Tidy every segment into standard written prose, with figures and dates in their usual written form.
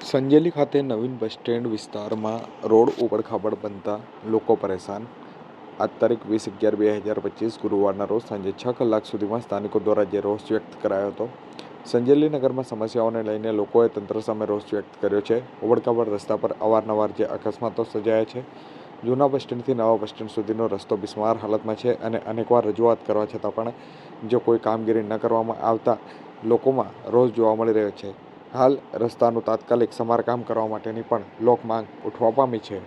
સંજેલી ખાતે નવીન bus stand વિસ્તારમાં road ઉબડખાબડ બનતા લોકો પરેશાન। આજ તારીખ 20/11/2025 ગુરુવારના રોજ સાંજે 6 કલાક સુધીમાં સ્થાનિકો દ્વારા જે રોષ વ્યક્ત કરાયો હતો। સંજેલી નગરમાં સમસ્યાઓને લઈને લોકોએ તંત્ર સામે રોષ વ્યક્ત કર્યો છે। ઉબડખાબડ રસ્તા પર અવારનવાર જે અકસ્માતો સર્જાયા છે। જૂના બસ સ્ટેન્ડથી નવા બસ સ્ટેન્ડ સુધીનો રસ્તો બિસ્માર હાલતમાં છે અને અનેકવાર રજૂઆત કરવા છતાં પણ જો કોઈ કામગીરી ન કરવામાં આવતા લોકોમાં રોષ જોવા મળી રહ્યો છે। હાલ રસ્તાનું તાત્કાલિક સમારકામ કરવા માટેની પણ લોક માંગ ઉઠવા પામી છે।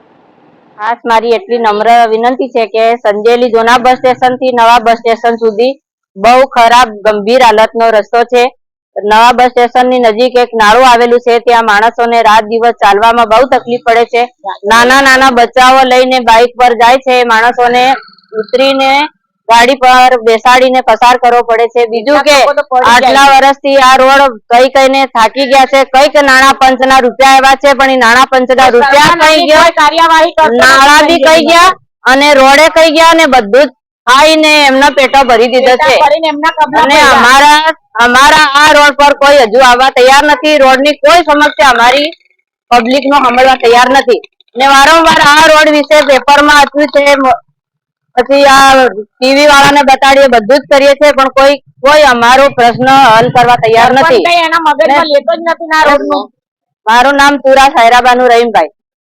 ખાસ મારી એટલી નમ્ર વિનંતી છે કે સંજેલી જૂના બસ સ્ટેશન થી નવા બસ સ્ટેશન સુધી બહુ ખરાબ ગંભીર હાલતનો રસ્તો છે। નવા બસ સ્ટેશન ની નજીક એક નાળું આવેલું છે, ત્યાં માણસોને રાત દિવસ ચાલવામાં બહુ તકલીફ પડે છે। નાના નાના બચ્ચાઓ લઈને બાઇક પર જાય છે, માણસોને ઉતરીને ગાડી પર બેસાડીને પસાર કરવો પડે છે। બીજું કે આટલા વર્ષથી આ રોડ કઈને થાકી ગયા છે। કઈક નાણાં પંચના રૂપિયા આવ્યા છે, પણ એ નાણાં પંચના રૂપિયા કઈ ગયા, નાળા બી કઈ ગયા અને રોડે કઈ ગયા અને બધું જ ખાઈને એમના પેટો ભરી દીધો છે। અને અમારા આ રોડ પર કોઈ હજુ આવવા તૈયાર નથી। રોડની કોઈ સમસ્યા અમારી પબ્લિક નો સાંભળવા તૈયાર નથી ને વારંવાર આ રોડ વિશે પેપરમાં આપ્યું છે, પછી આ ટીવી વાળાને બતાડીએ, બધું જ કરીએ છીએ, પણ કોઈ અમારો પ્રશ્ન હલ કરવા તૈયાર નથી। મારું નામ તુરા સાયરાબાનું રહીમભાઈ।